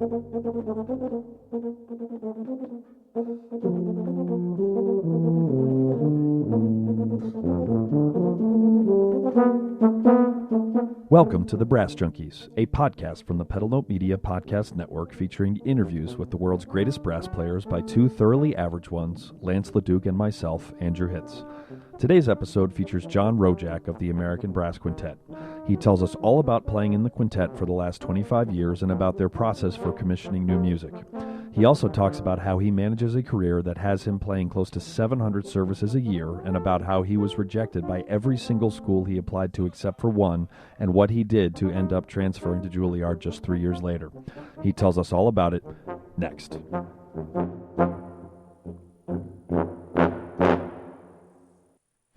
Welcome to the Brass Junkies, a podcast from the Pedal Note Media Podcast Network featuring interviews with the world's greatest brass players by two thoroughly average ones, Lance LaDuke and myself, Andrew Hitz. Today's episode features John Rojak of the American Brass Quintet. He tells us all about playing in the quintet for the last 25 years and about their process for commissioning new music. He also talks about how he manages a career that has him playing close to 700 services a year and about how he was rejected by every single school he applied to except for one and what he did to end up transferring to Juilliard just 3 years later. He tells us all about it next.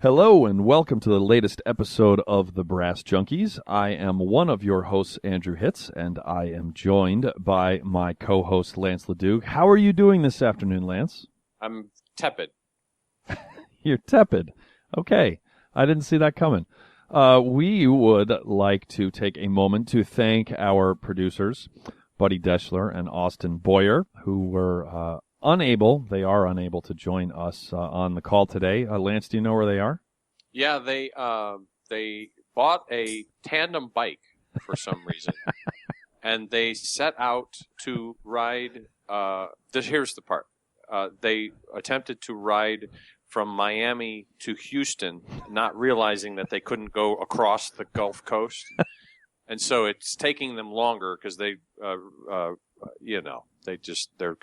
Hello and welcome to the latest episode of the Brass Junkies. I am one of your hosts, Andrew Hitz, and I am joined by my co-host, Lance LaDuke. How are you doing this afternoon, Lance? I'm tepid. You're tepid. Okay. I didn't see that coming. We would like to take a moment to thank our producers, Buddy Deschler and Austin Boyer, who were they are unable to join us on the call today. Lance, do you know where they are? Yeah, they bought a tandem bike for some reason, and they set out to ride. Here's the part. They attempted to ride from Miami to Houston, not realizing that they couldn't go across the Gulf Coast, and so it's taking them longer because they're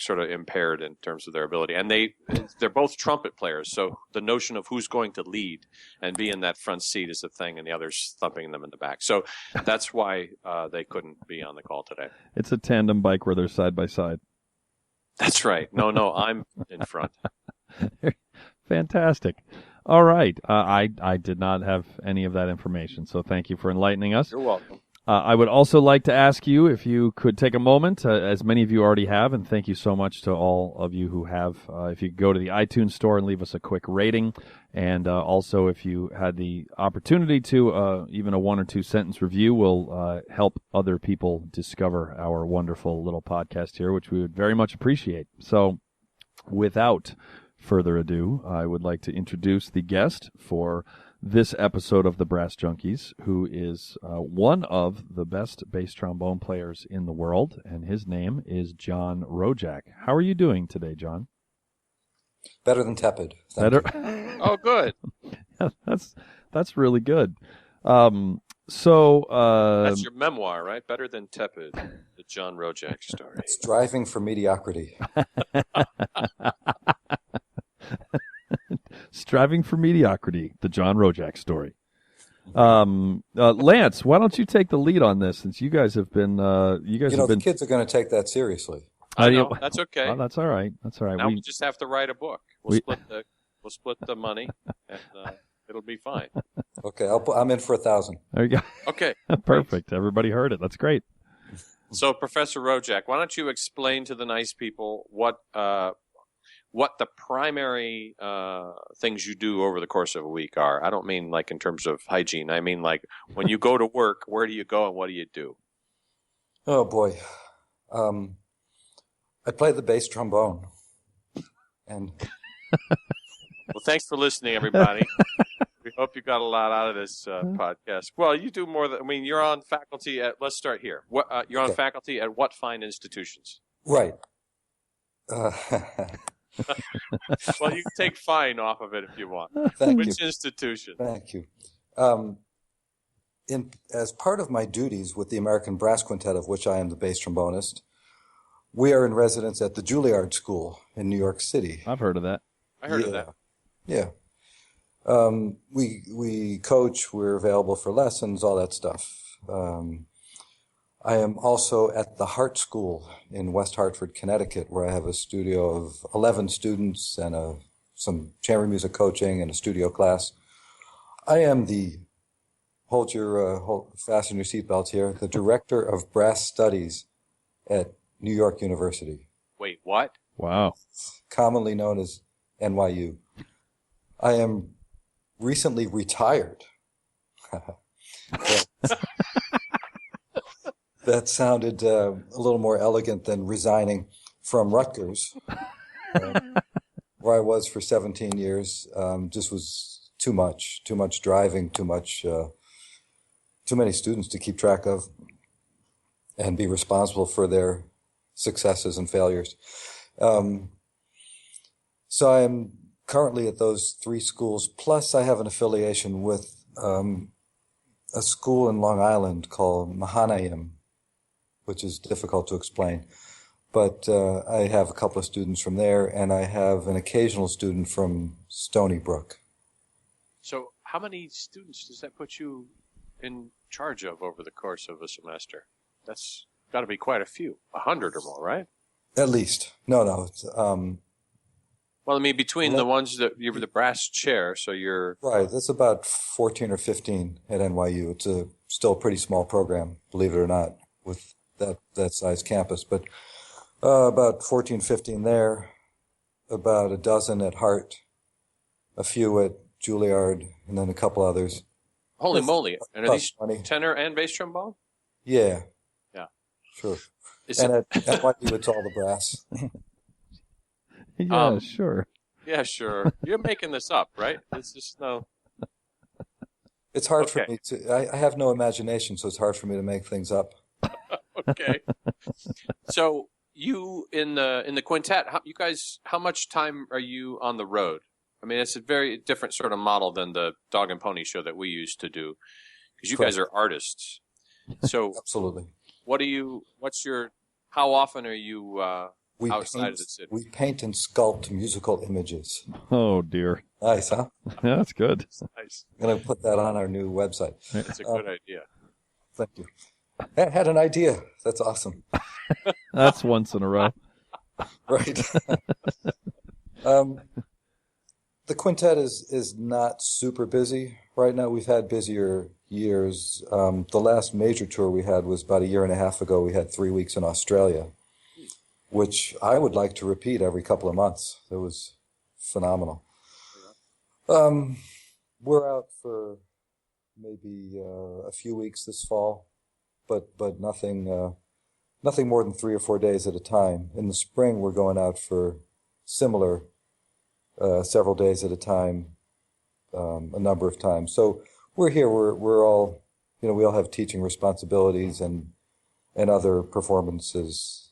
sort of impaired in terms of their ability, and they're both trumpet players. So the notion of who's going to lead and be in that front seat is a thing, and the other's thumping them in the back. So that's why they couldn't be on the call today. It's a tandem bike where they're side by side. That's right. No, I'm in front. Fantastic. All right. I did not have any of that information, so thank you for enlightening us. You're welcome. I would also like to ask you if you could take a moment, as many of you already have, and thank you so much to all of you who have, if you could go to the iTunes store and leave us a quick rating, and also if you had the opportunity to, even a 1 or 2 sentence review will help other people discover our wonderful little podcast here, which we would very much appreciate. So without further ado, I would like to introduce the guest for this episode of the Brass Junkies, who is one of the best bass trombone players in the world, and his name is John Rojak. How are you doing today, John? Better than tepid. Better. Oh, good. Yeah, that's really good. So that's your memoir, right? Better than tepid, the John Rojak story. It's Driving for Mediocrity. Striving for Mediocrity, the John Rojak story. Lance, why don't you take the lead on this, since you guys have been the kids are going to take that seriously. I know. That's okay. Well, that's all right. That's all right. Now we just have to write a book. We'll split the money, and it'll be fine. Okay, I'm in for 1,000. There you go. Okay. Perfect. Everybody heard it. That's great. So, Professor Rojak, why don't you explain to the nice people what the primary things you do over the course of a week are. I don't mean like in terms of hygiene. I mean like when you go to work, where do you go and what do you do? Oh, boy. I play the bass trombone. And Well, thanks for listening, everybody. We hope you got a lot out of this podcast. Well, you do more than, you're on faculty at, let's start here. You're on faculty at what fine institutions? Right. Well, you can take fine off of it if you want. Which institution? Thank you. As part of my duties with the American Brass Quintet, of which I am the bass trombonist, we are in residence at the Juilliard School in New York City. I've heard of that. I heard of that. Yeah. We coach, we're available for lessons, all that stuff. I am also at the Hart School in West Hartford, Connecticut, where I have a studio of 11 students and some chamber music coaching and a studio class. I am fasten your seatbelts here, the director of brass studies at New York University. Wait, what? Wow. Commonly known as NYU. I am recently that sounded a little more elegant than resigning from Rutgers, where I was for 17 years. Just was too much driving, too many students to keep track of and be responsible for their successes and failures. So I'm currently at those 3 schools, plus I have an affiliation with a school in Long Island called Mahanaim, which is difficult to explain. But I have a couple of students from there, and I have an occasional student from Stony Brook. So how many students does that put you in charge of over the course of a semester? That's got to be quite a few, 100 or more, right? At least. No. It's, well, I mean, between the ones that you're the brass chair, so you're... Right, that's about 14 or 15 at NYU. It's still a pretty small program, believe it or not, with that size campus. But about 14, 15 there, about a dozen at Hart, a few at Juilliard, and then a couple others. Holy moly. And are these 20. tenor and bass trombone? Yeah. Yeah. Sure. At NYU, it's all the brass. Yeah, sure. Yeah, sure. You're making this up, right? It's just no... It's hard for me to... I have no imagination, so it's hard for me to make things up. Okay. So you in the quintet, you guys, how much time are you on the road? I mean, it's a very different sort of model than the dog and pony show that we used to do, because you guys are artists. So absolutely. How often are you outside of the city? We paint and sculpt musical images. Oh dear. Nice, huh? Yeah, that's good. Nice. I'm going to put that on our new website. That's a good idea. Thank you. I had an idea. That's awesome. That's once in a row. Right. The quintet is not super busy right now. We've had busier years. The last major tour we had was about a year and a half ago. We had 3 weeks in Australia, which I would like to repeat every couple of months. It was phenomenal. We're out for maybe a few weeks this fall, but nothing more than 3 or 4 days at a time. In the spring, we're going out for similar several days at a time, a number of times. So we're here. We're all, we all have teaching responsibilities and other performances.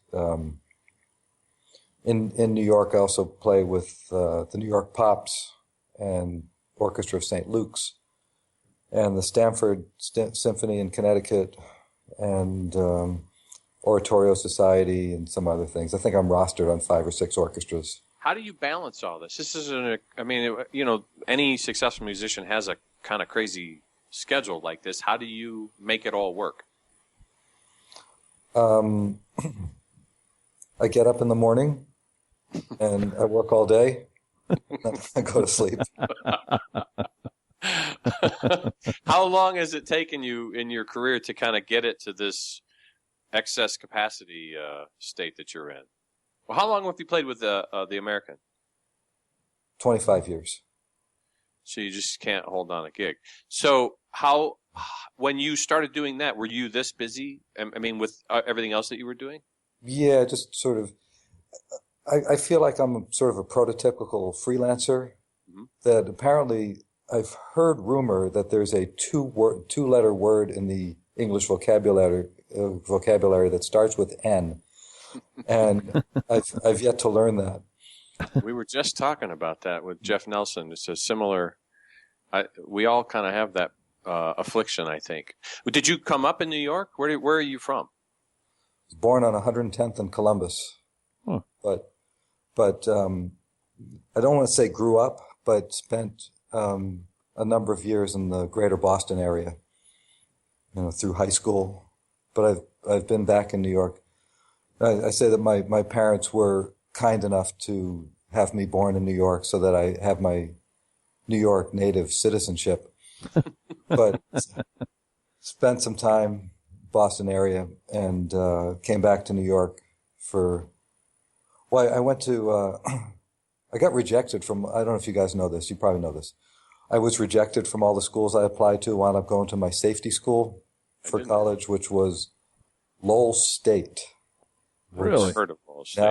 In New York, I also play with the New York Pops and Orchestra of St. Luke's and the Stamford Symphony in Connecticut and Oratorio Society and some other things. I think I'm rostered on 5 or 6 orchestras. How do you balance all this? This isn't any successful musician has a kind of crazy schedule like this. How do you make it all work? I get up in the morning and I work all day. I go to sleep. How long has it taken you in your career to kind of get it to this excess capacity state that you're in? Well, how long have you played with the American? 25 years. So you just can't hold on a gig. So when you started doing that, were you this busy? I mean, with everything else that you were doing? Yeah, just sort of. I feel like I'm sort of a prototypical freelancer. Mm-hmm. That apparently I've heard rumor that there's a two-letter word in the English vocabulary that starts with N. And I've yet to learn that. We were just talking about that with Jeff Nelson. It's a similar. We all kind of have that affliction, I think. Did you come up in New York? Where are you from? I was born on 110th and Columbus, but I don't want to say grew up, but spent a number of years in the greater Boston area, through high school. But I've been back in New York. I say that my parents were kind enough to have me born in New York so that I have my New York native citizenship. But spent some time Boston area and came back to New York I went to I got rejected from, I don't know if you guys know this, you probably know this. I was rejected from all the schools I applied to, wound up going to my safety school for college, which was Lowell State. Really? Heard of Lowell State.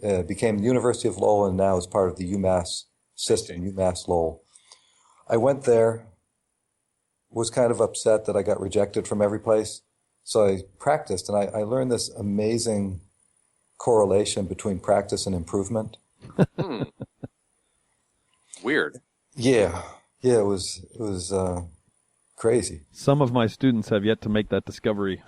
Now became the University of Lowell and now is part of the UMass system, UMass Lowell. I went there, was kind of upset that I got rejected from every place. So I practiced, and I learned this amazing correlation between practice and improvement. Weird. Yeah, it was crazy. Some of my students have yet to make that discovery.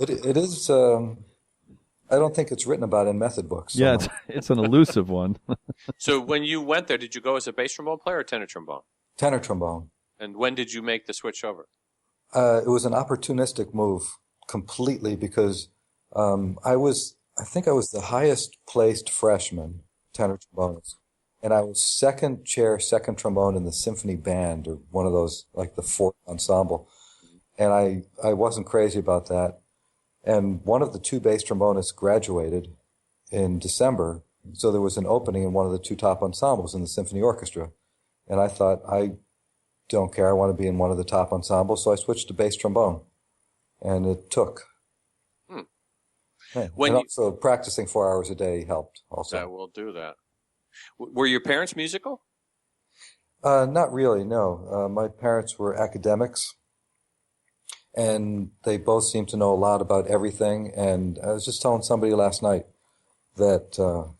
It is. I don't think it's written about in method books. So. Yeah, it's an elusive one. So when you went there, did you go as a bass trombone player or tenor trombone? Tenor trombone. And when did you make the switch over? It was an opportunistic move completely because I think I was the highest placed freshman tenor trombonist. And I was second trombone in the symphony band, or one of those, like the fourth ensemble. And I wasn't crazy about that. And one of the two bass trombonists graduated in December, so there was an opening in one of the two top ensembles in the symphony orchestra. And I thought, I don't care, I want to be in one of the top ensembles, so I switched to bass trombone. And it took. Yeah. And also practicing 4 hours a day helped also. That will do that. Were your parents musical? Not really, no. My parents were academics, and they both seemed to know a lot about everything. And I was just telling somebody last night that,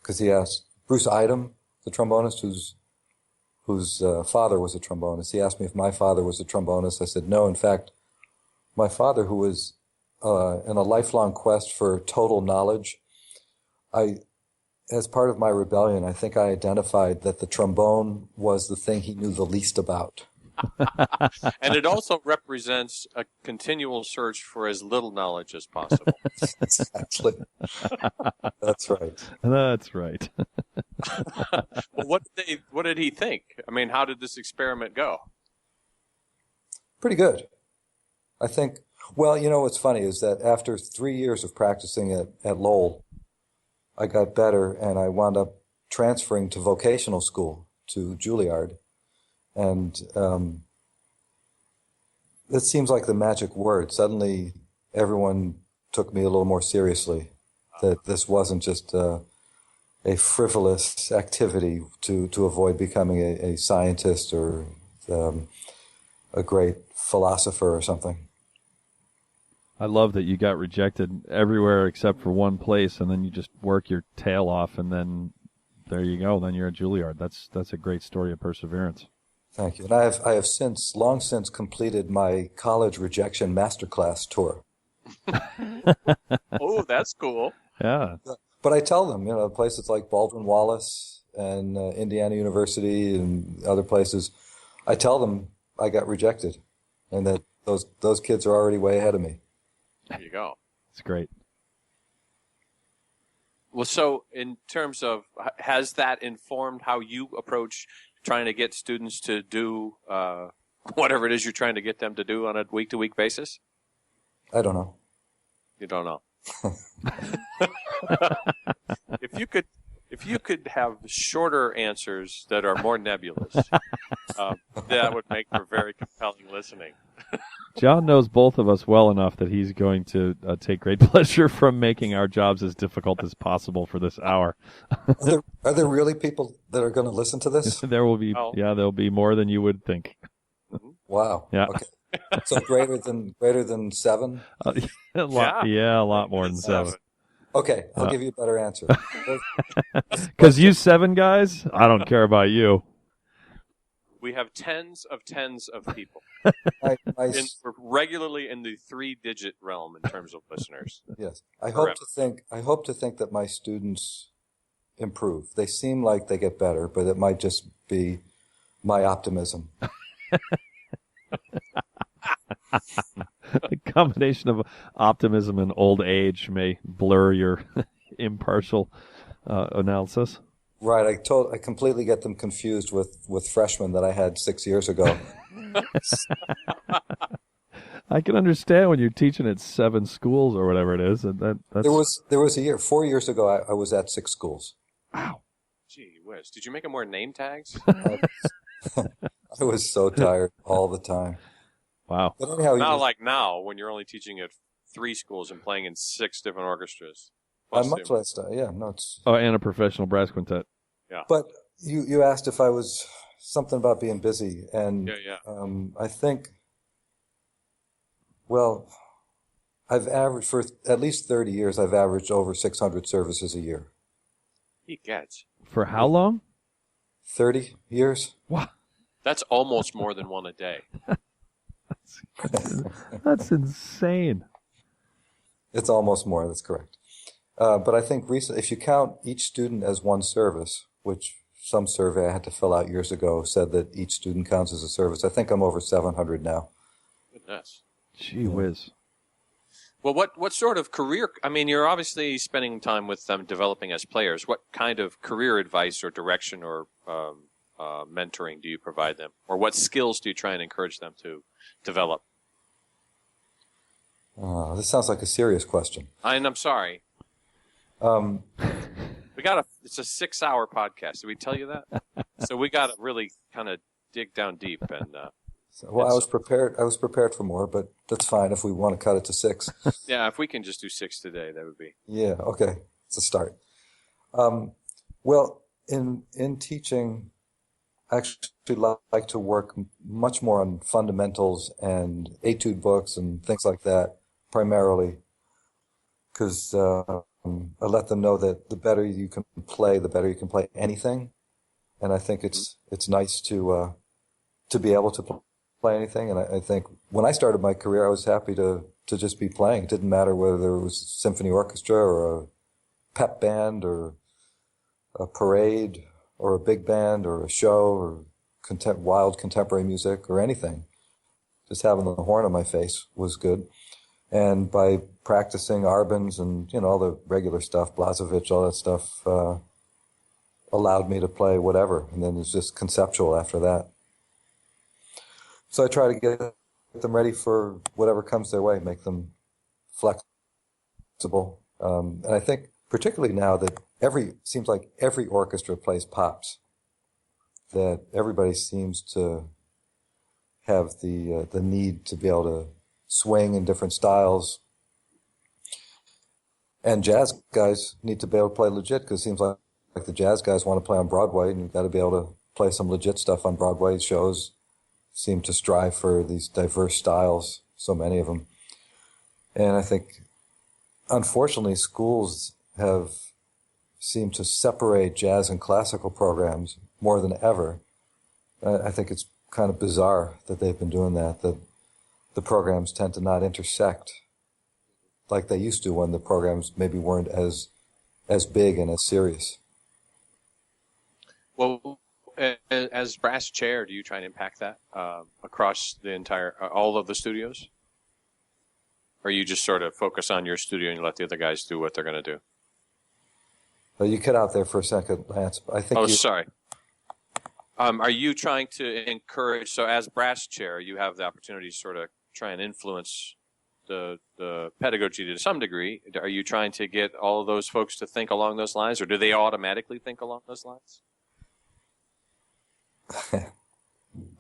because he asked, Bruce Idem, the trombonist whose father was a trombonist, he asked me if my father was a trombonist. I said, no, in fact, my father, who was in a lifelong quest for total knowledge, as part of my rebellion, I think I identified that the trombone was the thing he knew the least about. And it also represents a continual search for as little knowledge as possible. Exactly. That's right. That's right. Well, what did he think? I mean, how did this experiment go? Pretty good. I think, well, you know what's funny is that after 3 years of practicing at Lowell, I got better, and I wound up transferring to vocational school, to Juilliard. And it seems like the magic word. Suddenly, everyone took me a little more seriously, that this wasn't just a frivolous activity to avoid becoming a scientist or a great philosopher or something. I love that you got rejected everywhere except for one place, and then you just work your tail off, and then there you go. Then you're at Juilliard. That's a great story of perseverance. Thank you. And I have long since completed my college rejection masterclass tour. Oh, that's cool. Yeah. But I tell them, places like Baldwin Wallace and Indiana University and other places, I tell them I got rejected, and that those kids are already way ahead of me. There you go. It's great. Well, so in terms of, has that informed how you approach trying to get students to do whatever it is you're trying to get them to do on a week-to-week basis? I don't know. You don't know. If you could have shorter answers that are more nebulous, that would make for very compelling listening. John knows both of us well enough that he's going to take great pleasure from making our jobs as difficult as possible for this hour. Are there really people that are going to listen to this? There will be. Oh. Yeah, there'll be more than you would think. Wow. Yeah. Okay. So greater than 7? A lot more than 7. Okay, I'll give you a better answer. Because you 7 guys, I don't care about you. We have tens of people. We're regularly in the 3-digit realm in terms of listeners. Yes, I hope to think that my students improve. They seem like they get better, but it might just be my optimism. The combination of optimism and old age may blur your impartial analysis. Right, I completely get them confused with freshmen that I had 6 years ago. I can understand when you're teaching at 7 schools or whatever it is. That's... There was a year, 4 years ago, I was at 6 schools. Wow. Gee whiz. Did you make them more name tags? I was so tired all the time. Wow. But anyhow, not like now when you're only teaching at 3 schools and playing in 6 different orchestras. Much less. Yeah, no, it's. Oh, and a professional brass quintet. Yeah. But you asked if I was something about being busy, and I think. Well, I've averaged for at least 30 years. I've averaged over 600 services a year. He gets. For how long? 30 years. What? That's almost more than one a day. That's insane. It's almost more. That's correct. But I think if you count each student as one service, which some survey I had to fill out years ago said that each student counts as a service, I think I'm over 700 now. Goodness. Gee whiz. Well, what sort of career? I mean, you're obviously spending time with them developing as players. What kind of career advice or direction or mentoring do you provide them? Or what skills do you try and encourage them to develop? This sounds like a serious question. I'm sorry. It's a 6-hour podcast. Did we tell you that? So we got to really kind of dig down deep and. Well, I was prepared. I was prepared for more, but that's fine if we want to cut it to 6. Yeah, if we can just do 6 today, that would be. Yeah. Okay. It's a start. Well, in teaching, I actually like to work much more on fundamentals and etude books and things like that, primarily, because I let them know that the better you can play, the better you can play anything, and I think it's nice to be able to play anything. And I think when I started my career, I was happy to just be playing. It didn't matter whether it was a symphony orchestra or a pep band or a parade or a big band or a show or wild contemporary music or anything. Just having the horn on my face was good. And by practicing Arbans and, all the regular stuff, Blazovic, all that stuff, allowed me to play whatever. And then it's just conceptual after that. So I try to get them ready for whatever comes their way, make them flexible. And I think particularly now that seems like every orchestra plays pops, that everybody seems to have the need to be able to swing in different styles. And jazz guys need to be able to play legit, because it seems like the jazz guys want to play on Broadway, and you've got to be able to play some legit stuff on Broadway. Shows seem to strive for these diverse styles, so many of them. And I think, unfortunately, schools have seemed to separate jazz and classical programs more than ever. I think it's kind of bizarre that they've been doing that the programs tend to not intersect like they used to when the programs maybe weren't as big and as serious. Well, as brass chair, do you try and impact that across the entire, all of the studios? Or you just sort of focus on your studio and you let the other guys do what they're going to do? Well, you cut out there for a second, Lance. I think sorry. Are you trying to encourage, so as brass chair, you have the opportunity to sort of try and influence the pedagogy to some degree. Are you trying to get all of those folks to think along those lines, or do they automatically think along those lines?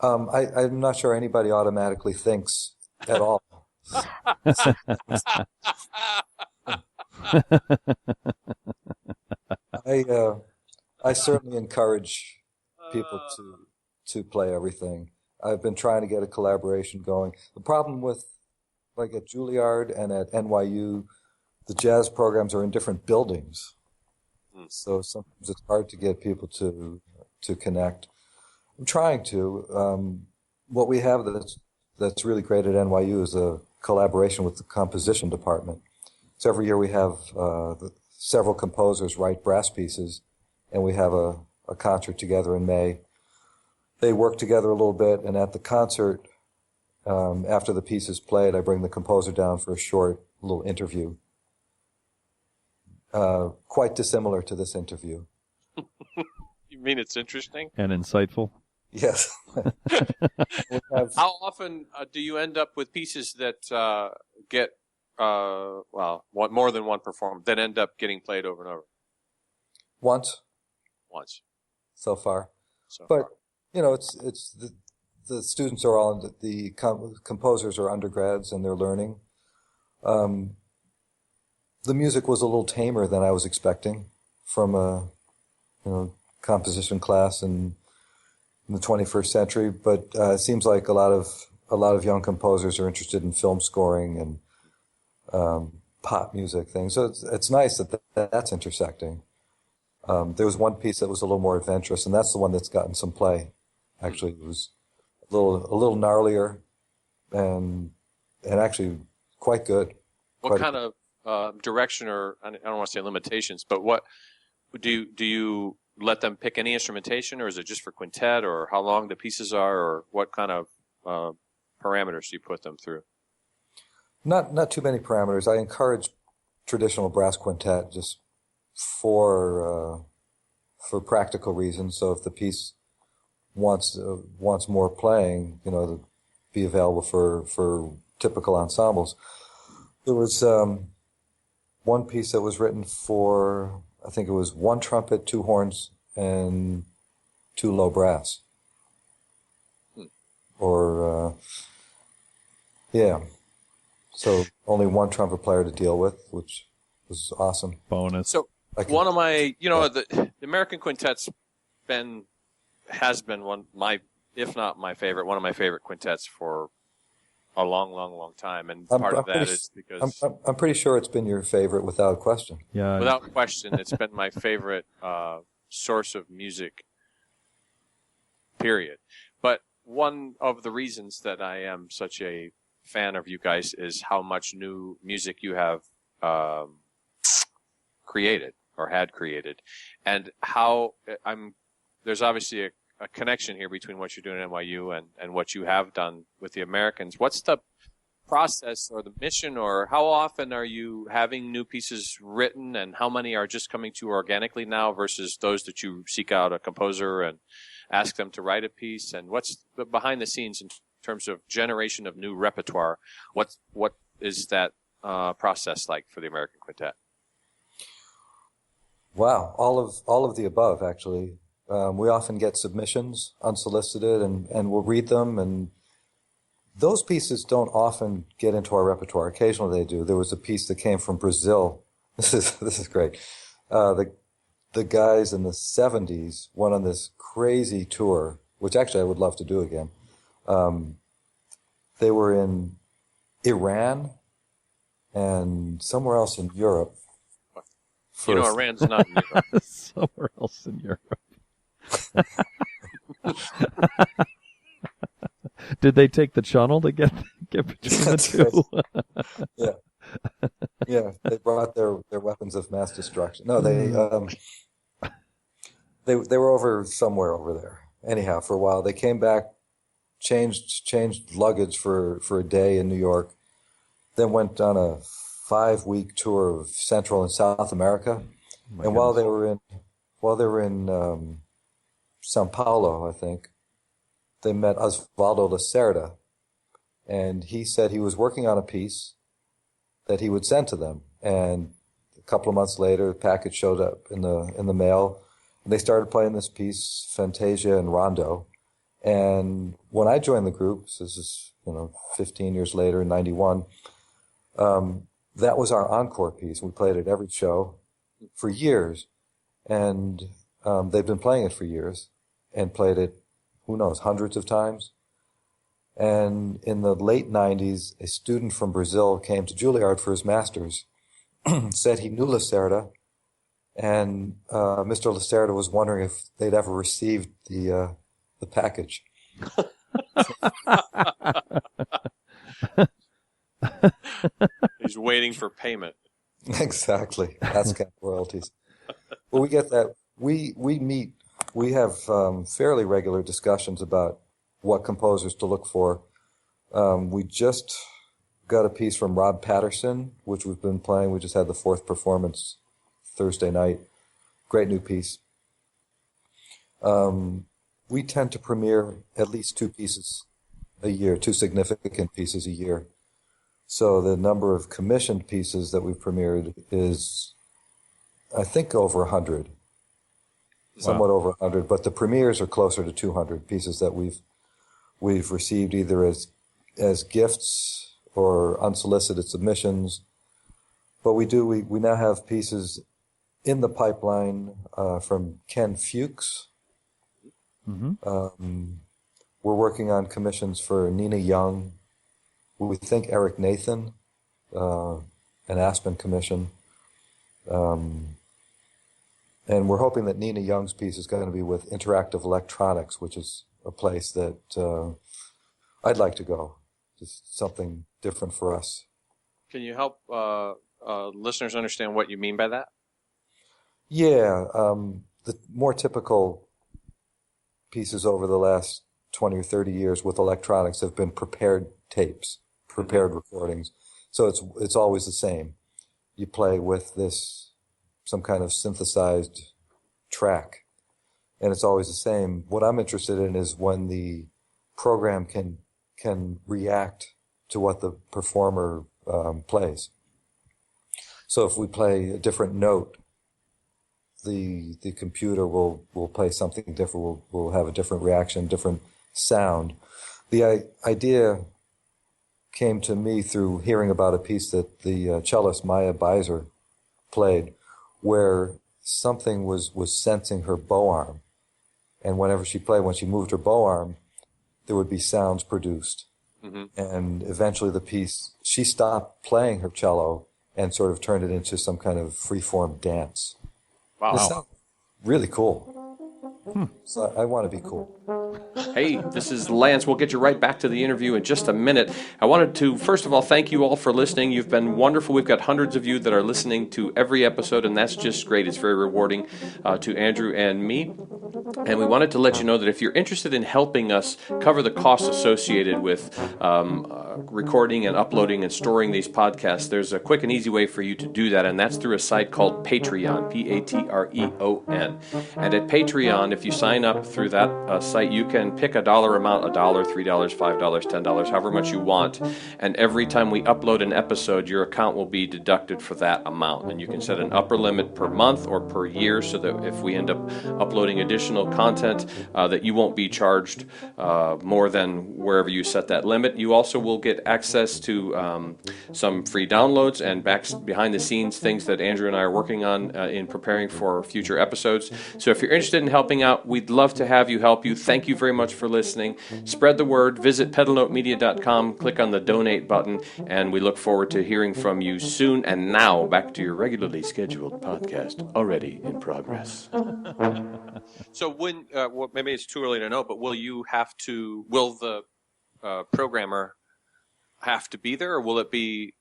I'm not sure anybody automatically thinks at all. I certainly encourage people to play everything. I've been trying to get a collaboration going. The problem with, like at Juilliard and at NYU, the jazz programs are in different buildings. So sometimes it's hard to get people to connect. I'm trying to. What we have that's really great at NYU is a collaboration with the composition department. So every year we have several composers write brass pieces, and we have a concert together in May. They work together a little bit, and at the concert, after the piece is played, I bring the composer down for a short little interview. Quite dissimilar to this interview. You mean it's interesting? And insightful? Yes. How often do you end up with pieces that get, more than one performer, that end up getting played over and over? Once. So far. It's the students are all, the composers are undergrads and they're learning. The music was a little tamer than I was expecting from a composition class in the 21st century, but it seems like a lot of young composers are interested in film scoring and pop music things. So it's nice that that's intersecting. There was one piece that was a little more adventurous, and that's the one that's gotten some play. Actually, it was a little gnarlier and actually quite good. What kind of direction, or I don't want to say limitations, but what do you let them pick any instrumentation, or is it just for quintet, or how long the pieces are, or what kind of parameters do you put them through? Not too many parameters. I encourage traditional brass quintet just for practical reasons. So if the piece wants more playing, to be available for typical ensembles. There was one piece that was written for, I think it was one trumpet, two horns, and two low brass. Or, yeah. So only one trumpet player to deal with, which was awesome. Bonus. So one of my, the American Quintet's has been one of my favorite quintets for a long time, and part of that is because I'm pretty sure it's been your favorite without question. Yeah, without question, it's been my favorite source of music. Period. But one of the reasons that I am such a fan of you guys is how much new music you have created or had created, and how there's obviously a connection here between what you're doing at NYU and what you have done with the Americans. What's the process or the mission, or how often are you having new pieces written, and how many are just coming to you organically now versus those that you seek out a composer and ask them to write a piece? And what's the behind the scenes in terms of generation of new repertoire? What is that process like for the American Quintet? Wow, all of the above, actually. We often get submissions unsolicited, and we'll read them, and those pieces don't often get into our repertoire. Occasionally they do. There was a piece that came from Brazil. This is great. The guys in the 70s went on this crazy tour, which actually I would love to do again. They were in Iran and somewhere else in Europe. Iran's not in Europe. Somewhere else in Europe. Did they take the channel to get between the two? Yeah. They brought their weapons of mass destruction. No, they were over somewhere over there. Anyhow, for a while they came back, changed luggage for a day in New York, then went on a 5-week tour of Central and South America. And while they were in Sao Paulo, I think, they met Osvaldo Lacerda, and he said he was working on a piece that he would send to them. And a couple of months later, the package showed up in the mail, and they started playing this piece, Fantasia and Rondo. And when I joined the group, so this is 15 years later, in '91, that was our encore piece. We played it every show for years, and they've been playing it for years, and played it, who knows, hundreds of times. And in the late 90s, a student from Brazil came to Juilliard for his master's, said he knew Lacerda, and Mr. Lacerda was wondering if they'd ever received the package. He's waiting for payment. Exactly. That's kind of royalties. Well, we get that. We have fairly regular discussions about what composers to look for. We just got a piece from Rob Patterson, which we've been playing. We just had the 4th performance Thursday night. Great new piece. We tend to premiere at least 2 pieces a year, 2 significant pieces a year. So the number of commissioned pieces that we've premiered is, I think, over 100. Somewhat over 100, but the premieres are closer to 200 pieces that we've received either as gifts or unsolicited submissions. But we now have pieces in the pipeline from Ken Fuchs. Mm-hmm. We're working on commissions for Nina Young. We think Eric Nathan, an Aspen commission. And we're hoping that Nina Young's piece is going to be with Interactive Electronics, which is a place that I'd like to go. Just something different for us. Can you help listeners understand what you mean by that? Yeah. The more typical pieces over the last 20 or 30 years with electronics have been prepared tapes, prepared recordings. So it's always the same. You play with some kind of synthesized track, and it's always the same. What I'm interested in is when the program can react to what the performer plays. So if we play a different note, the computer will play something different. Will have a different reaction, different sound. The idea came to me through hearing about a piece that the cellist Maya Beiser played, where something was sensing her bow arm, and whenever she played, when she moved her bow arm, there would be sounds produced. Mm-hmm. And eventually the piece, she stopped playing her cello and sort of turned it into some kind of free-form dance. Wow. This sounds really cool. So I want to be cool. Hey, this is Lance. We'll get you right back to the interview in just a minute. I wanted to, first of all, thank you all for listening. You've been wonderful. We've got hundreds of you that are listening to every episode, and that's just great. It's very rewarding to Andrew and me. And we wanted to let you know that if you're interested in helping us cover the costs associated with recording and uploading and storing these podcasts, there's a quick and easy way for you to do that, and that's through a site called Patreon, Patreon. And at Patreon, if you sign up through that site, you can pick a dollar amount, $1, $3, $5, $10, however much you want. And every time we upload an episode, your account will be deducted for that amount. And you can set an upper limit per month or per year so that if we end up uploading additional content, that you won't be charged more than wherever you set that limit. You also will get access to some free downloads and behind the scenes things that Andrew and I are working on in preparing for future episodes. So if you're interested in helping out, we'd love to have you help you. Thank you very much for listening. Spread the word. Visit pedalnotemedia.com, click on the donate button, and we look forward to hearing from you soon. And now, back to your regularly scheduled podcast, already in progress. So when, well, maybe it's too early to know, but will the programmer have to be there, or will it be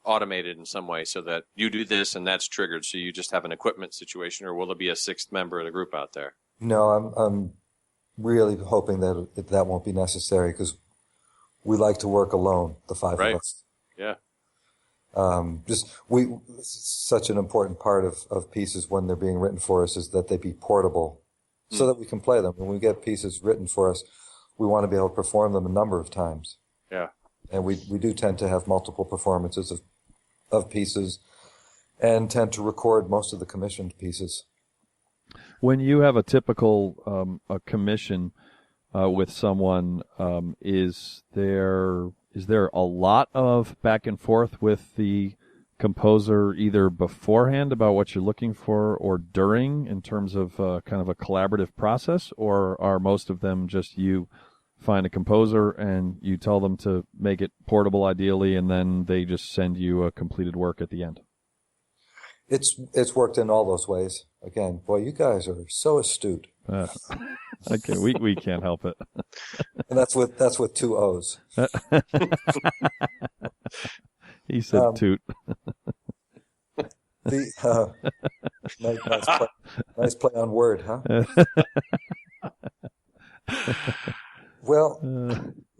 automated in some way so that you do this and that's triggered, so you just have an equipment situation, or will there be a sixth member of the group out there? No, I'm really hoping that won't be necessary, because we like to work alone, the five of us. Yeah. Such an important part of pieces when they're being written for us is that they be portable, so that we can play them. When we get pieces written for us, we want to be able to perform them a number of times. Yeah. And we do tend to have multiple performances of pieces, and tend to record most of the commissioned pieces. When you have a typical a commission with someone, is there a lot of back and forth with the composer either beforehand about what you're looking for or during, in terms of kind of a collaborative process, or are most of them just you find a composer and you tell them to make it portable ideally, and then they just send you a completed work at the end? It's worked in all those ways. Again, boy, you guys are so astute. Okay, we can't help it. And that's with two O's. He said toot. Nice play on word, huh? Well,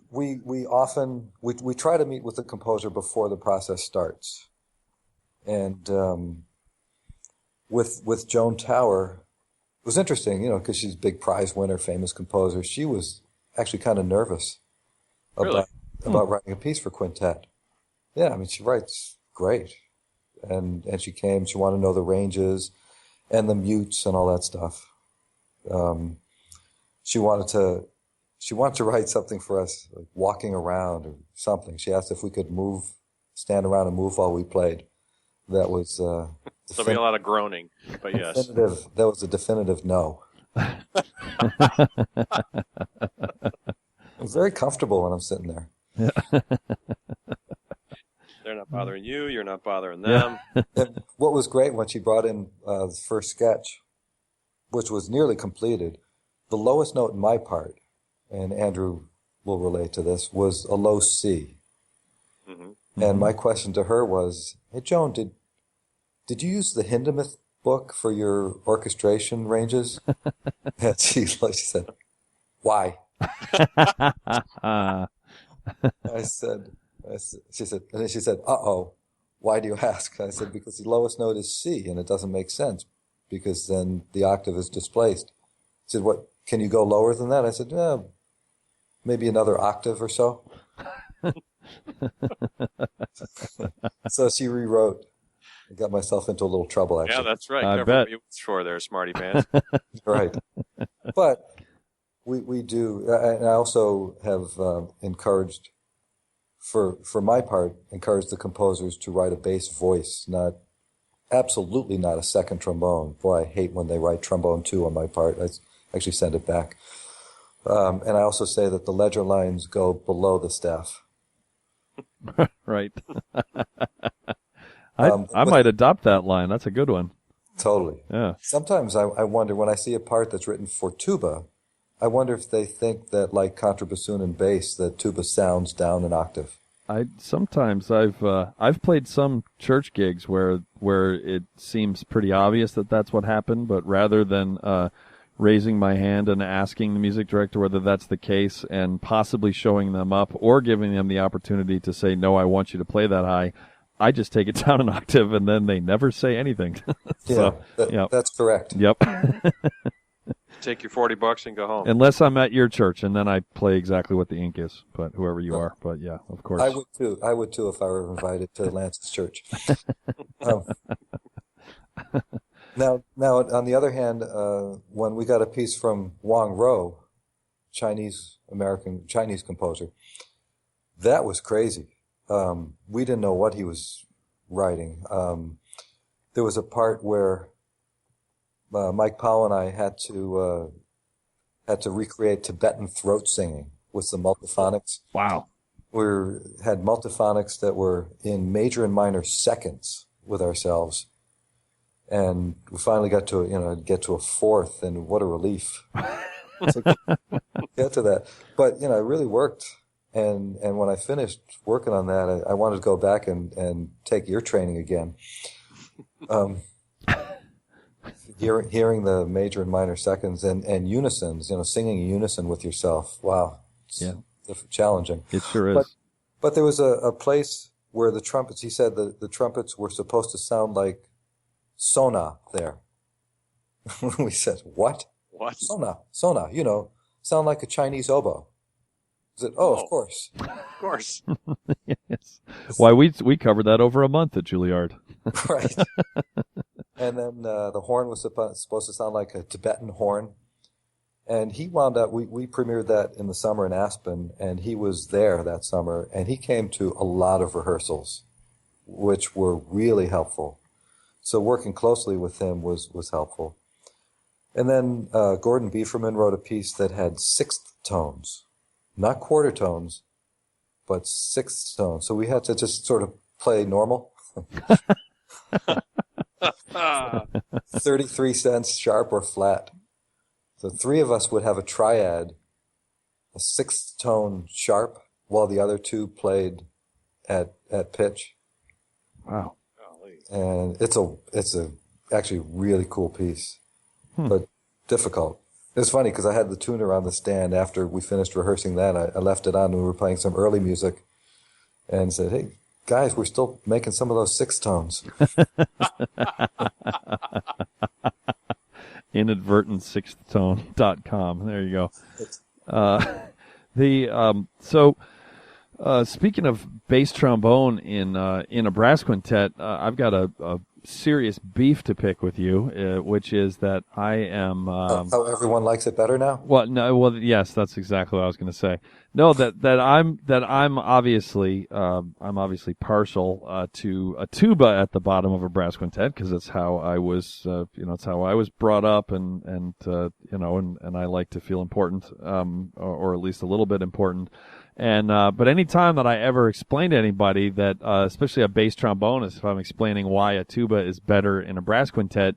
we often try to meet with the composer before the process starts, and with Joan Tower, it was interesting, because she's a big prize winner, famous composer. She was actually kind of nervous about writing a piece for quintet. Yeah, I mean, she writes great, and she came. She wanted to know the ranges and the mutes and all that stuff. She she wanted to write something for us, like walking around or something. She asked if we could stand around and move while we played. That was There'll be a lot of groaning, but yes. That was a definitive no. I'm very comfortable when I'm sitting there. They're not bothering you. You're not bothering them. And what was great when she brought in the first sketch, which was nearly completed, the lowest note in my part, and Andrew will relate to this, was a low C. Mm-hmm. And my question to her was, "Hey, Joan, did you use the Hindemith book for your orchestration ranges?" And she said, "Why?" She said, and then she said, "Uh-oh, why do you ask?" I said, "Because the lowest note is C, and it doesn't make sense, because then the octave is displaced." She said, "What, can you go lower than that?" I said, maybe another octave or so. So she rewrote. I got myself into a little trouble, actually. Yeah, that's right. I Cover bet. me with shore there, smarty pants. Right. But we do, and I also have encouraged, for my part, encouraged the composers to write a bass voice, absolutely not a second trombone. Boy, I hate when they write trombone 2 on my part. I actually send it back. And I also say that the ledger lines go below the staff. Right. I might adopt that line. That's a good one. Totally. Yeah. Sometimes I wonder, when I see a part that's written for tuba, I wonder if they think that, like contrabassoon and bass, that tuba sounds down an octave. Sometimes I've played some church gigs where it seems pretty obvious that that's what happened, but rather than raising my hand and asking the music director whether that's the case and possibly showing them up or giving them the opportunity to say, "No, I want you to play that high," I just take it down an octave, and then they never say anything. That's correct. Yep. Take your $40 and go home. Unless I'm at your church, and then I play exactly what the ink is, but whoever you are. But yeah, of course. I would too if I were invited to Lance's church. Now, on the other hand, when we got a piece from Wang Ro, Chinese composer, that was crazy. We didn't know what he was writing. There was a part where Mike Powell and I had to recreate Tibetan throat singing with some multiphonics. Wow. We had multiphonics that were in major and minor seconds with ourselves. And we finally got to a fourth, and what a relief. To get to that. But, it really worked. And when I finished working on that, I wanted to go back and take ear training again. Hearing the major and minor seconds and unisons, singing in unison with yourself. Wow. It's challenging. It sure is. But there was a place where the trumpets, he said the trumpets were supposed to sound like Sona there. We said, what? What? Sona, sound like a Chinese oboe. He said, of course. Of course. Yes. Why, we covered that over a month at Juilliard. Right. And then the horn was supposed to sound like a Tibetan horn. And he wound up, we premiered that in the summer in Aspen, and he was there that summer, and he came to a lot of rehearsals, which were really helpful. So working closely with him was helpful. And then Gordon Bieferman wrote a piece that had sixth tones, not quarter tones, but sixth tones. So we had to just sort of play normal. 33 cents sharp or flat. So three of us would have a triad, a sixth tone sharp, while the other two played at pitch. Wow. And it's a actually really cool piece, but difficult. It's funny because I had the tuner on the stand after we finished rehearsing that. I left it on and we were playing some early music and said, "Hey, guys, we're still making some of those sixth tones." Inadvertent sixthtone.com. There you go. Speaking of bass trombone in a brass quintet, I've got a serious beef to pick with you, which is that I am. How everyone likes it better now? Well, no, well, yes, that's exactly what I was going to say. No, that I'm obviously partial to a tuba at the bottom of a brass quintet because it's how I was, it's how I was brought up, and I like to feel important, or at least a little bit important. And but any time that I ever explain to anybody that, especially a bass trombonist, if I'm explaining why a tuba is better in a brass quintet,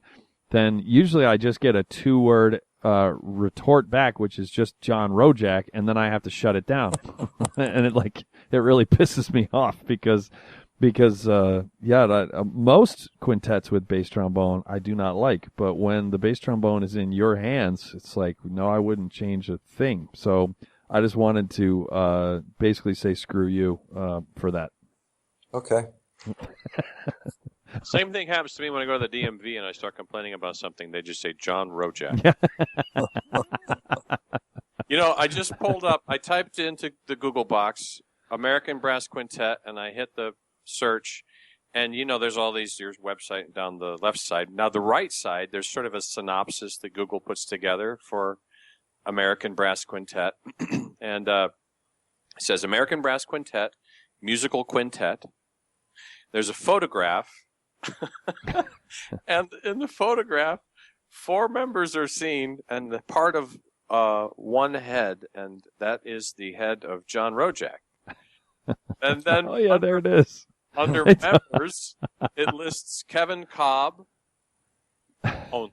then usually I just get a 2-word retort back, which is just John Rojak, and then I have to shut it down, and it really pisses me off because most quintets with bass trombone I do not like, but when the bass trombone is in your hands, it's like, no, I wouldn't change a thing. So I just wanted to basically say screw you for that. Okay. Same thing happens to me when I go to the DMV and I start complaining about something. They just say John Rojak. I just pulled up. I typed into the Google box American Brass Quintet, and I hit the search. And there's all these. There's website down the left side. Now the right side, there's sort of a synopsis that Google puts together for American Brass Quintet, and it says American Brass Quintet, musical quintet. There's a photograph, and in the photograph, 4 members are seen, and the part of one head, and that is the head of John Rojak. And then, there it is. Under members, it lists Kevin Cobb only.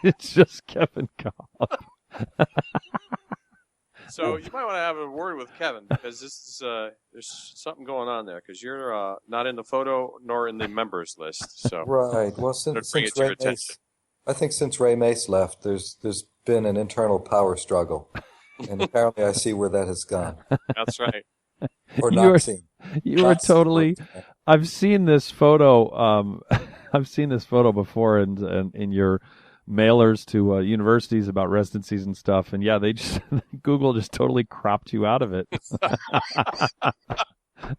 It's just Kevin Cobb. So you might want to have a word with Kevin, because this is there's something going on there, because you're not in the photo nor in the members list. So Right. Well, since Ray Mace, I think since Ray Mace left, there's been an internal power struggle, and apparently I see where that has gone. That's right. Or not seen. You were totally. I've seen this photo. I've seen this photo before, in your mailers to universities about residencies and stuff, and Google just totally cropped you out of it.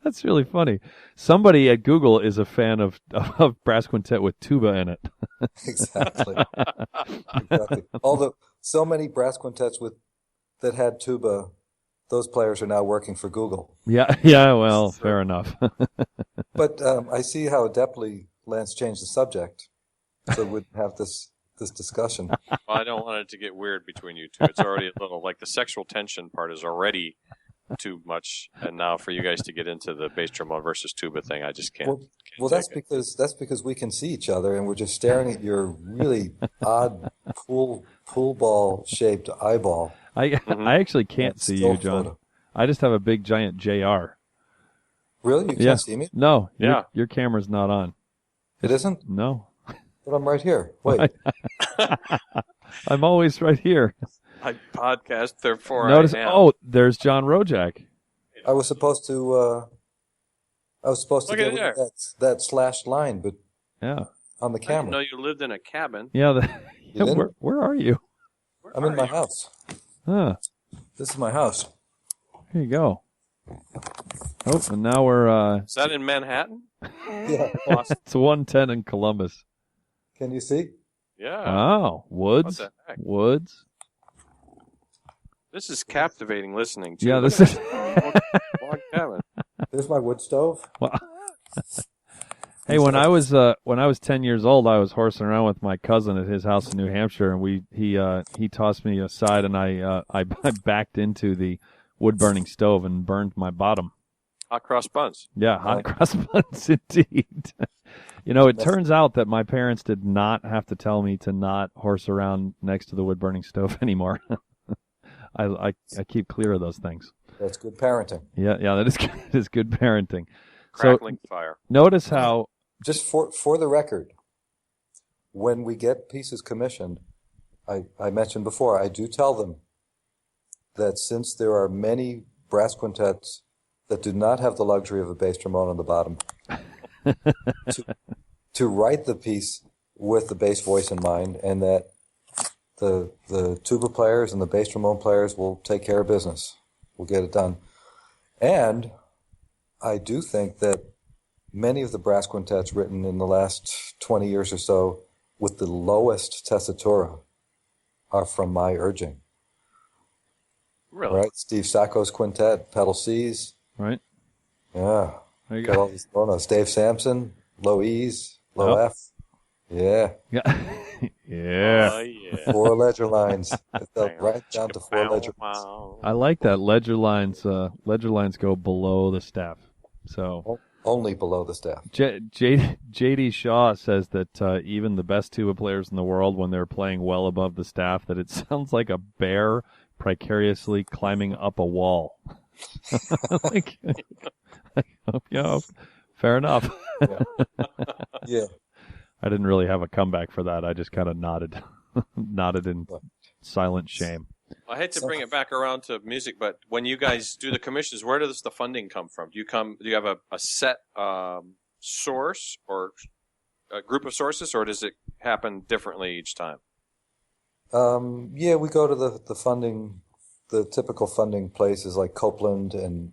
That's really funny. Somebody at Google is a fan of brass quintet with tuba in it. Exactly. So many brass quintets that had tuba, those players are now working for Google. Yeah. Well, fair enough. But I see how adeptly Lance changed the subject, so we'd have this discussion. Well, I don't want it to get weird between you two. It's already a little, the sexual tension part is already too much, and now for you guys to get into the bass trombone versus tuba thing, I just can't. Well, that's because we can see each other, and we're just staring at your really odd pool ball shaped eyeball. I actually can't see you, John. Photo. I just have a big giant JR. Really? You can't see me? No. Your camera's not on. It isn't? No. But I'm right here. Wait. I'm always right here. I podcast, therefore Notice, I am. Oh, there's John Rojak. I was supposed to get that slashed line, but on the camera. I didn't know you lived in a cabin. Yeah. Where are you? I'm in my house. Huh. This is my house. Here you go. Oh, and now we're... Is that in Manhattan? Yeah. It's 110 in Columbus. Can you see? Yeah. Oh, woods. What the heck? Woods. This is captivating listening to. Yeah, this is... Log cabin. There's my wood stove. Well, hey, when I was 10 years old, I was horsing around with my cousin at his house in New Hampshire, and he tossed me aside, and I backed into the wood burning stove and burned my bottom. Hot cross buns. Yeah, hot cross buns indeed. It turns out that my parents did not have to tell me to not horse around next to the wood burning stove anymore. I keep clear of those things. That's good parenting. Yeah, that is good parenting. Crackling fire. Notice how... Just for the record, when we get pieces commissioned, I mentioned before, I do tell them that since there are many brass quintets that do not have the luxury of a bass trombone on the bottom, to write the piece with the bass voice in mind, and that the tuba players and the bass trombone players will take care of business. We'll get it done. And I do think that, many of the brass quintets written in the last 20 years or so with the lowest tessitura are from my urging. Really? Right? Steve Sacco's quintet, pedal C's. Right. Yeah. There you Got go. all these low notes. Dave Sampson, low E's, low Yep. F. Yeah. Yeah. Yeah. Oh, yeah. 4 ledger lines. It fell right down to 4 ledger lines. I like that. Ledger lines go below the staff. So Only below the staff. J.D. Shaw says that even the best tuba players in the world, when they're playing well above the staff, that it sounds like a bear precariously climbing up a wall. Like, yeah, fair enough. Yeah. I didn't really have a comeback for that. I just kind of nodded in silent shame. I hate to bring it back around to music, but when you guys do the commissions, where does the funding come from? Do you have a set source or a group of sources, or does it happen differently each time? Yeah, we go to the funding, the typical funding places like Copeland, and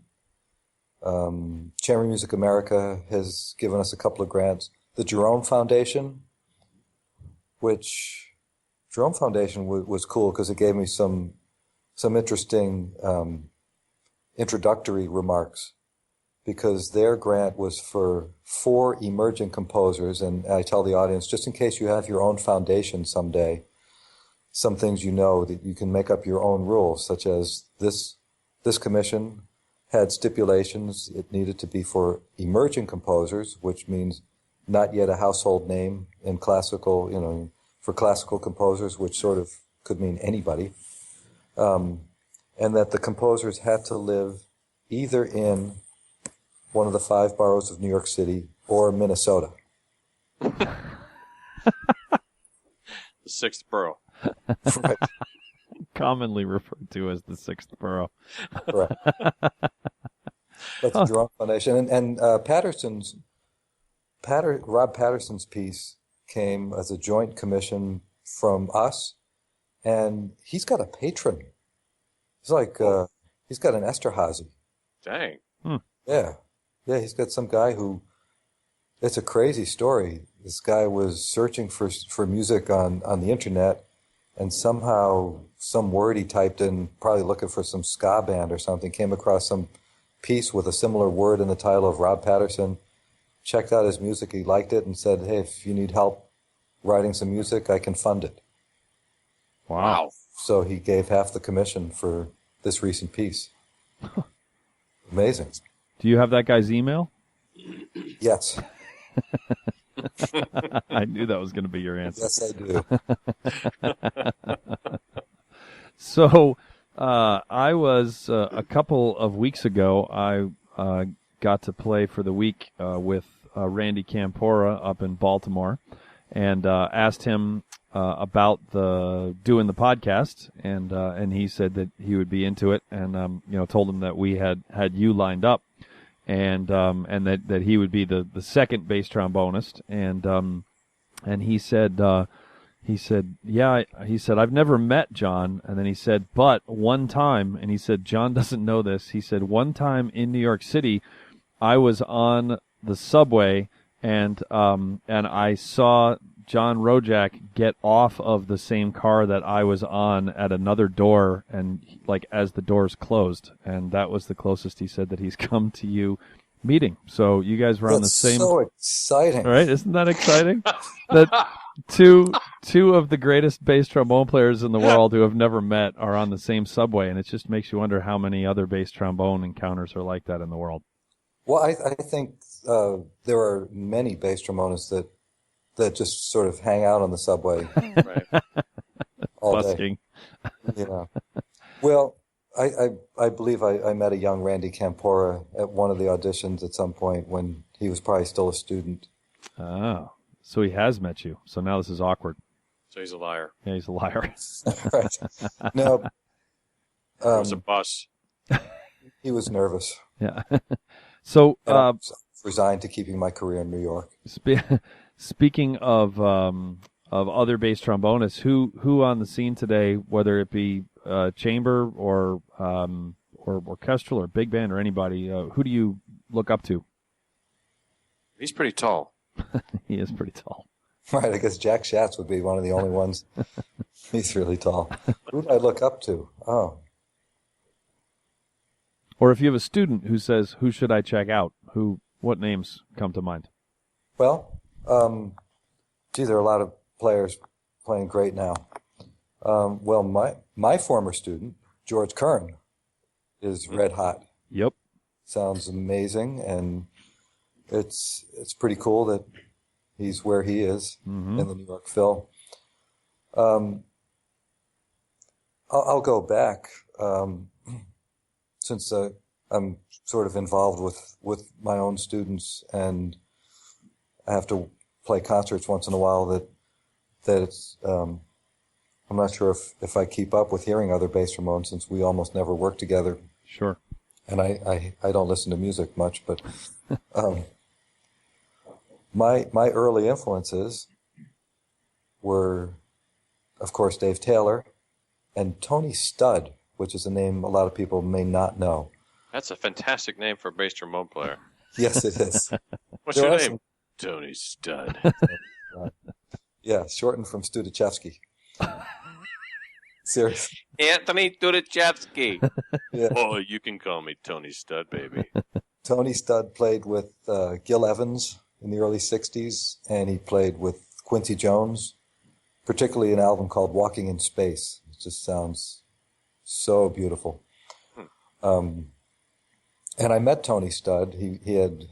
Chamber Music America has given us a couple of grants. The Jerome Foundation, was cool because it gave me some interesting introductory remarks, because their grant was for 4 emerging composers, and I tell the audience, just in case you have your own foundation someday, some things that you can make up your own rules, such as this commission had stipulations. It needed to be for emerging composers, which means not yet a household name in classical, for classical composers, which sort of could mean anybody. And that the composers had to live either in one of the 5 boroughs of New York City or Minnesota. The 6th borough. Right. Commonly referred to as the 6th borough. Right. That's the Jerome Foundation. And Rob Patterson's piece came as a joint commission from us, and he's got a patron. He's like, he's got an Esterhazy. Dang. Yeah. Yeah, he's got some guy who, it's a crazy story. This guy was searching for music on the internet, and somehow some word he typed in, probably looking for some ska band or something, came across some piece with a similar word in the title of Rob Patterson, checked out his music, he liked it, and said, hey, if you need help writing some music, I can fund it. Wow. So he gave half the commission for this recent piece. Amazing. Do you have that guy's email? Yes. I knew that was going to be your answer. Yes, I do. So I was, a couple of weeks ago, I got to play for the week with Randy Campora up in Baltimore, and asked him about doing the podcast, and he said that he would be into it, and told him that we had you lined up, and that he would be the second bass trombonist, and he said I've never met John, and then he said, but one time, and he said John doesn't know this, he said one time in New York City I was on the subway, and I saw John Rojak get off of the same car that I was on at another door, and like as the doors closed, and that was the closest he said that he's come to you meeting. So you guys were on the same. So exciting, right? Isn't that exciting? That two of the greatest bass trombone players in the world who have never met are on the same subway, and it just makes you wonder how many other bass trombone encounters are like that in the world. Well, I think there are many bass trombonists that just sort of hang out on the subway Right. all Busking. day. Well, I believe I met a young Randy Campora at one of the auditions at some point when he was probably still a student. Oh, so he has met you. So now this is awkward. So he's a liar. Yeah, he's a liar. Right. No. It was a bus. He was nervous. Yeah. So And I resigned to keeping my career in New York. Speaking of other bass trombonists, who on the scene today, whether it be chamber or orchestral or big band or anybody, who do you look up to? He's pretty tall. He is pretty tall. Right, I guess Jack Schatz would be one of the only ones. He's really tall. Who do I look up to? Oh. Or if you have a student who says, "Who should I check out?" What names come to mind? Well, there are a lot of players playing great now. Well, my former student, George Kern, is red hot. Yep. Sounds amazing, and it's pretty cool that he's where he is in the New York Phil. I'll go back since I'm sort of involved with my own students, and I have to play concerts once in a while. That it's I'm not sure if I keep up with hearing other bass trombones since we almost never work together. Sure. And I don't listen to music much, but my early influences were, of course, Dave Taylor and Tony Studd, which is a name a lot of people may not know. That's a fantastic name for a bass trombone player. Yes, it is. What's your name? Tony Studd. Yeah, shortened from Studichevsky. Seriously. Anthony Tudichevsky. Yeah. Oh, you can call me Tony Studd, baby. Tony Studd played with Gil Evans in the early 60s, and he played with Quincy Jones, particularly an album called Walking in Space. It just sounds so beautiful. And I met Tony Studd. He had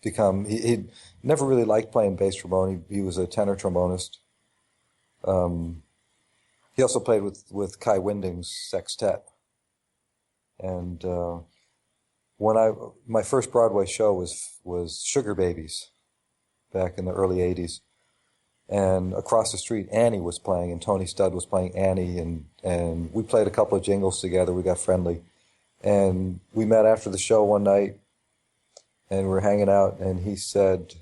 he'd never really liked playing bass trombone. He was a tenor trombonist. He also played with Kai Winding's sextet. And my first Broadway show was Sugar Babies back in the early 80s. And across the street, Annie was playing, and Tony Studd was playing Annie, and we played a couple of jingles together. We got friendly. And we met after the show one night, and we were hanging out, and I said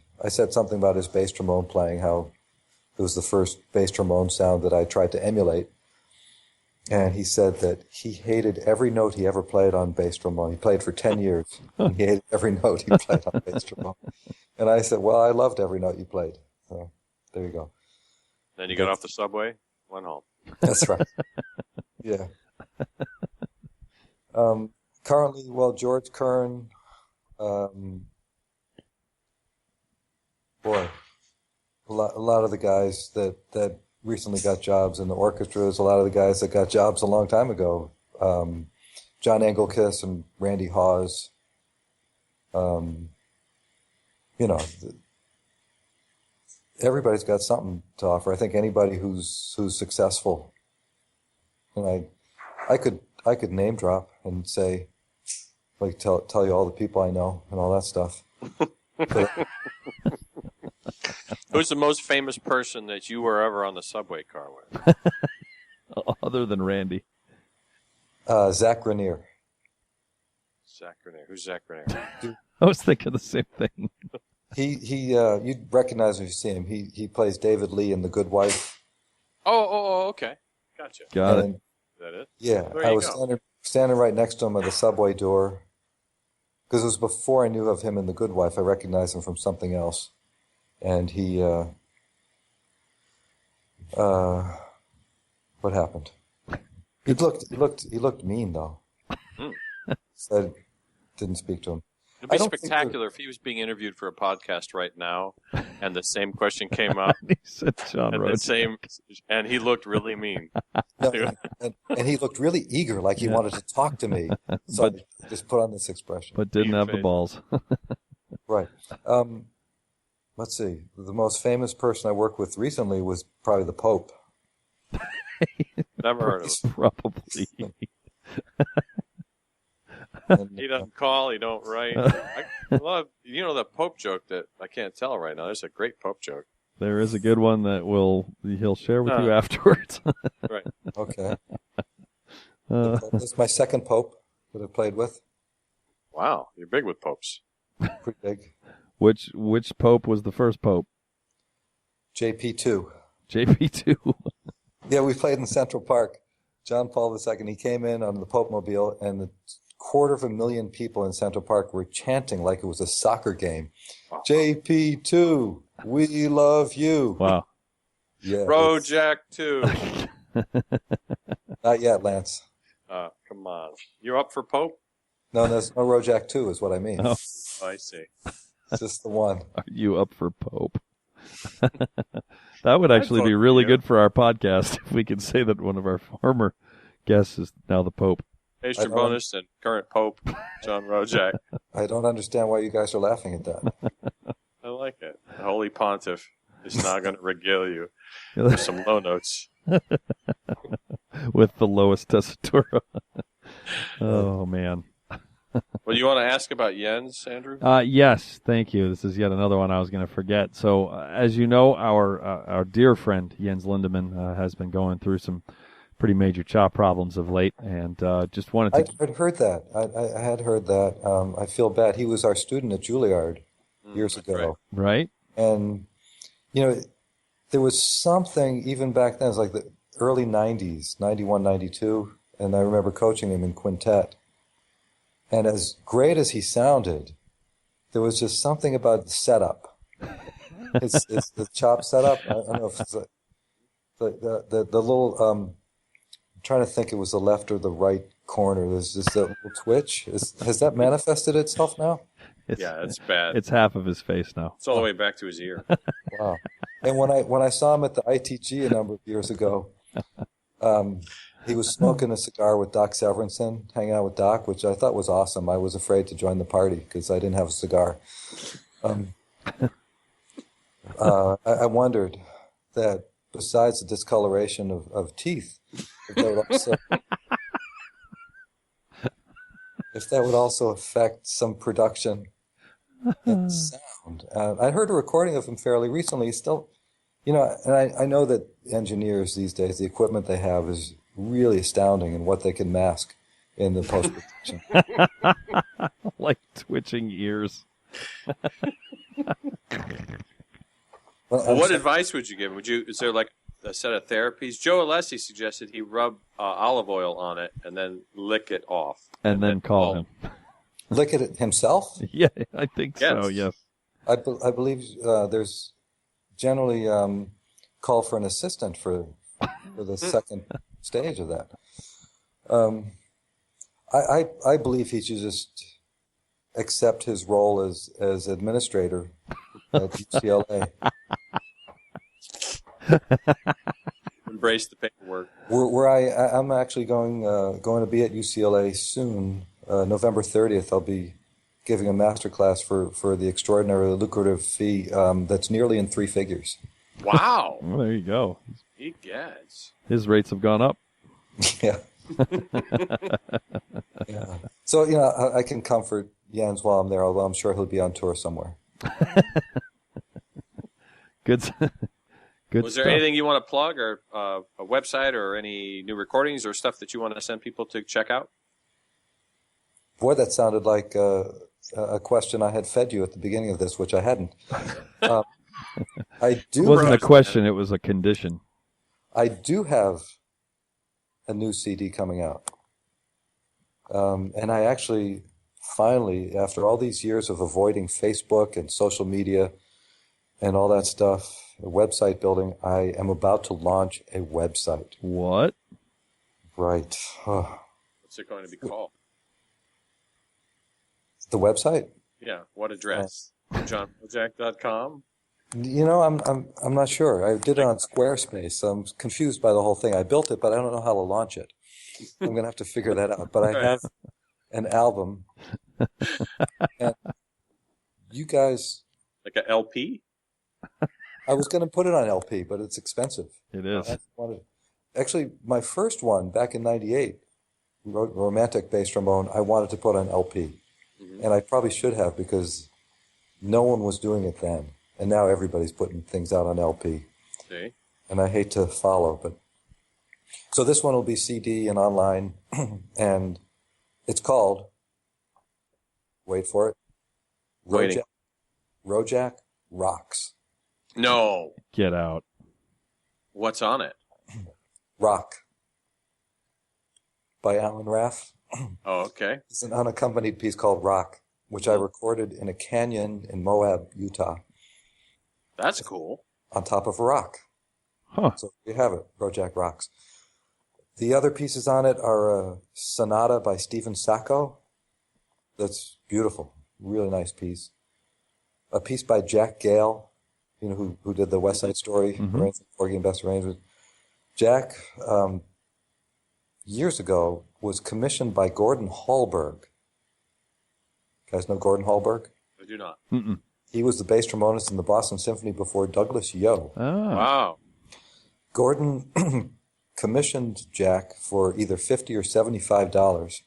something about his bass trombone playing, how it was the first bass trombone sound that I tried to emulate. And he said that he hated every note he ever played on bass trombone. He played for 10 years. And he hated every note he played on bass trombone. And I said, well, I loved every note you played. So there you go. Then you got off the subway, went home. That's right. Yeah. Currently, well, George Kern, boy, a lot of the guys that recently got jobs in the orchestras, a lot of the guys that got jobs a long time ago, John Engelkiss and Randy Hawes, everybody's got something to offer. I think anybody who's successful, and I could name drop and say, like, tell you all the people I know and all that stuff. Who's the most famous person that you were ever on the subway car with? Other than Randy. Zach Grenier. Zach Grenier. Who's Zach Grenier? I was thinking the same thing. You'd recognize him if you see him. He plays David Lee in The Good Wife. Oh, okay. Gotcha. Got it. Is that it? Yeah, I was standing right next to him at the subway door, because it was before I knew of him in The Good Wife. I recognized him from something else. And he, what happened? He looked mean though. So I didn't speak to him. It'd be spectacular if he was being interviewed for a podcast right now, and the same question came up. He said John and Rojak. And he looked really mean. No, and he looked really eager, like he wanted to talk to me. So I just put on this expression. But didn't have the balls. Right. Let's see. The most famous person I worked with recently was probably the Pope. Never heard of him. Probably. He doesn't call. He don't write. I love, the Pope joke that I can't tell right now. There's a great Pope joke. There is a good one that he'll share with you afterwards. Right. Okay. This is my second Pope that I played with. Wow, you're big with popes. Pretty big. Which Pope was the first Pope? JP2. JP2. Yeah, we played in Central Park. John Paul II, he came in on the Pope Mobile, and the 250,000 people in Central Park were chanting like it was a soccer game. JP2, we love you. Wow. Yeah, Rojak 2. not yet, Lance. Come on. You're up for Pope? No, there's no Rojak 2 is what I mean. Oh. Oh, I see. It's just the one. Are you up for Pope? That would actually vote be for really you. good for our podcast if we could say that one of our former guests is now the Pope. Ace I don't- Trombonist and current Pope, John Rojak. I don't understand why you guys are laughing at that. I like it. The Holy Pontiff is now going to regale you with some low notes. With the lowest tessitura. Oh, man. Well, you want to ask about Jens, Andrew? Yes, thank you. This is yet another one I was going to forget. So, as you know, our dear friend Jens Lindemann has been going through some pretty major chop problems of late, and just wanted to. I'd heard that. I had heard that. I feel bad. He was our student at Juilliard years ago. Right? And, there was something even back then, it was like the early 90s, 91, 92, and I remember coaching him in quintet. And as great as he sounded, there was just something about the setup. It's the chop setup. I don't know if it's the little, I'm trying to think it was the left or the right corner. There's just that little twitch. Has that manifested itself now? Yeah, it's bad. It's half of his face now. It's all the way back to his ear. Wow. And when I saw him at the ITG a number of years ago, he was smoking a cigar with Doc Severinsen, hanging out with Doc, which I thought was awesome. I was afraid to join the party because I didn't have a cigar. I wondered that besides the discoloration of teeth, if that would also affect some production and sound. I heard a recording of him fairly recently. He's still, and I know that engineers these days, the equipment they have is really astounding in what they can mask in the post-production. Like twitching ears. Well, what advice would you give him? Is there like a set of therapies? Joe Alessi suggested he rub olive oil on it and then lick it off. And then call him. Lick it himself? Yeah, I think so, yes. I believe there's generally call for an assistant for the second stage of that. I believe he should just accept his role as administrator at UCLA. Embrace the paperwork. I'm actually going to be at UCLA soon. November 30th, I'll be giving a master class for the extraordinarily lucrative fee that's nearly in 3 figures. Wow. Well, there you go. He gets. His rates have gone up. Yeah. Yeah. So, I can comfort Jens while I'm there, although I'm sure he'll be on tour somewhere. Good. Good. Was there stuff. anything you want to plug, or a website, or any new recordings, or stuff that you want to send people to check out? Boy, that sounded like a question I had fed you at the beginning of this, which I hadn't. It wasn't a question; it was a condition. I do have a new CD coming out, and I actually finally, after all these years of avoiding Facebook and social media and all that stuff, website building, I am about to launch a website. What? Right. What's it going to be called? The website? Yeah. What address? JohnRojak.com? I'm not sure. I did it on Squarespace. I'm confused by the whole thing. I built it, but I don't know how to launch it. I'm going to have to figure that out. But I have an album. And you guys... Like a LP? I was going to put it on LP, but it's expensive. It is. Actually, my first one back in '98, Romantic Bass Trombone, I wanted to put on LP. Mm-hmm. And I probably should have because no one was doing it then. And now everybody's putting things out on LP. See? And I hate to follow, but... So this one will be CD and online, and it's called, wait for it, Rojak Rocks. No. Get out. What's on it? Rock by Alan Raff. Oh, okay. It's an unaccompanied piece called Rock, which I recorded in a canyon in Moab, Utah. That's cool. On top of a rock. Huh. So you have it, Rojak Rocks. The other pieces on it are a sonata by Stephen Sacco. That's beautiful. Really nice piece. A piece by Jack Gale, you know, who did the West Side Story, Porgy and Bess Arrangement. Jack, years ago, was commissioned by Gordon Hallberg. You guys know Gordon Hallberg? I do not. Mm-mm. He was the bass trombonist in the Boston Symphony before Douglas Yo. Oh. Wow. Gordon commissioned Jack for either $50 or $75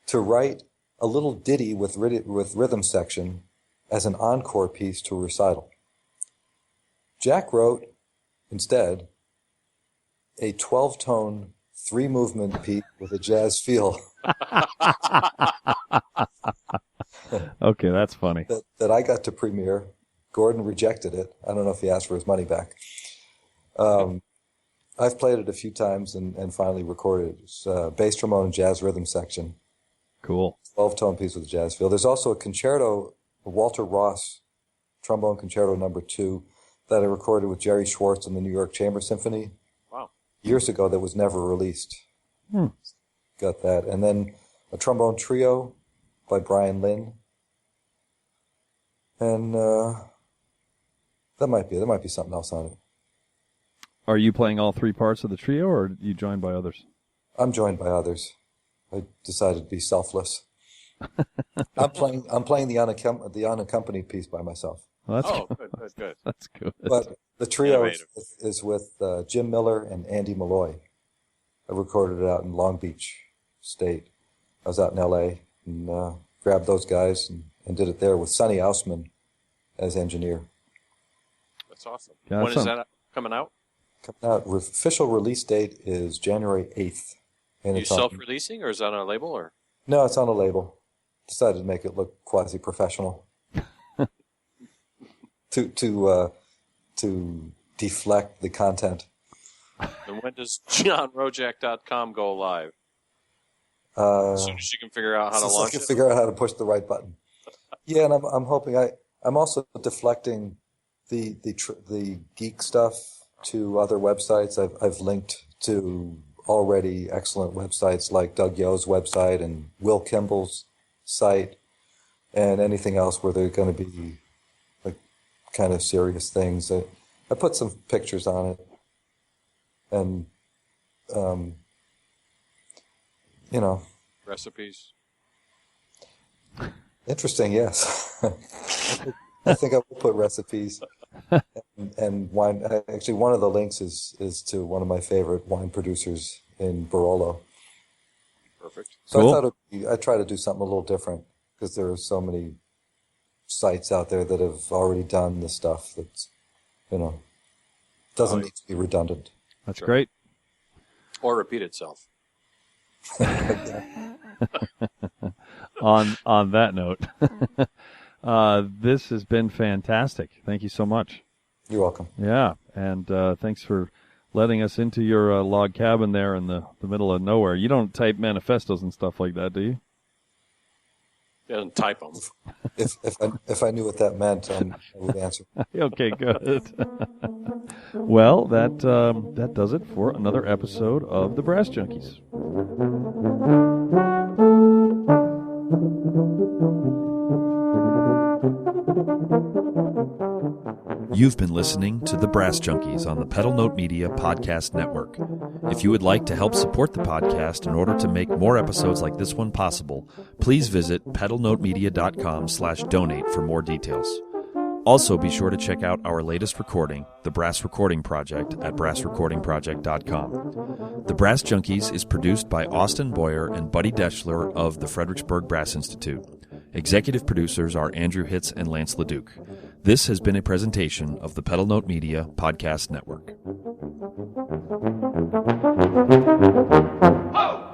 to write a little ditty with rhythm section as an encore piece to a recital. Jack wrote, instead, a 12-tone, 3-movement piece with a jazz feel. Okay, that's funny. That I got to premiere. Gordon rejected it. I don't know if he asked for his money back. I've played it a few times and finally recorded it. It's bass trombone and jazz rhythm section. Cool. 12-tone piece with a jazz feel. There's also a concerto, a Walter Ross trombone concerto number 2 that I recorded with Jerry Schwartz in the New York Chamber Symphony. Wow. Years ago that was never released. Got that. And then a trombone trio by Brian Lynn. And that might be. There might be something else on it. Are you playing all 3 parts of the trio, or are you joined by others? I'm joined by others. I decided to be selfless. I'm playing the unaccompanied piece by myself. Well, that's good. That's good. But the trio is with Jim Miller and Andy Malloy. I recorded it out in Long Beach State. I was out in L.A. and grabbed those guys and did it there with Sonny Ausman as engineer. That's awesome. Yeah, when is that coming out? Coming out. Official release date is January 8th. And Are you it's on, self-releasing, or is that on a label? Or no, it's on a label. Decided to make it look quasi-professional. to deflect the content. And when does JohnRojak.com go live? As soon as you can figure out how to launch it? Figure out how to push the right button. Yeah, and I'm hoping I'm also deflecting the geek stuff to other websites. I've linked to already excellent websites like Doug Yo's website and Will Kimball's site, and anything else where they're going to be like kind of serious things. I put some pictures on it, and recipes. Interesting, yes. I think I will put recipes and wine. Actually, one of the links is to one of my favorite wine producers in Barolo. Perfect. So Cool. I try to do something a little different because there are so many sites out there that have already done the stuff that's, doesn't need to be redundant. That's great. Or repeat itself. On that note, this has been fantastic. Thank you so much. You're welcome. Yeah, and thanks for letting us into your log cabin there in the middle of nowhere. You don't type manifestos and stuff like that, do you? He doesn't type them. If I knew what that meant, I would answer. Okay, good. Well, that does it for another episode of the Brass Junkies. You've been listening to The Brass Junkies on the Pedal Note Media Podcast Network. If you would like to help support the podcast in order to make more episodes like this one possible, please visit pedalnotemedia.com/donate for more details. Also, be sure to check out our latest recording, The Brass Recording Project, at brassrecordingproject.com. The Brass Junkies is produced by Austin Boyer and Buddy Deschler of the Fredericksburg Brass Institute. Executive producers are Andrew Hitz and Lance LaDuke. This has been a presentation of the Pedal Note Media Podcast Network. Ho!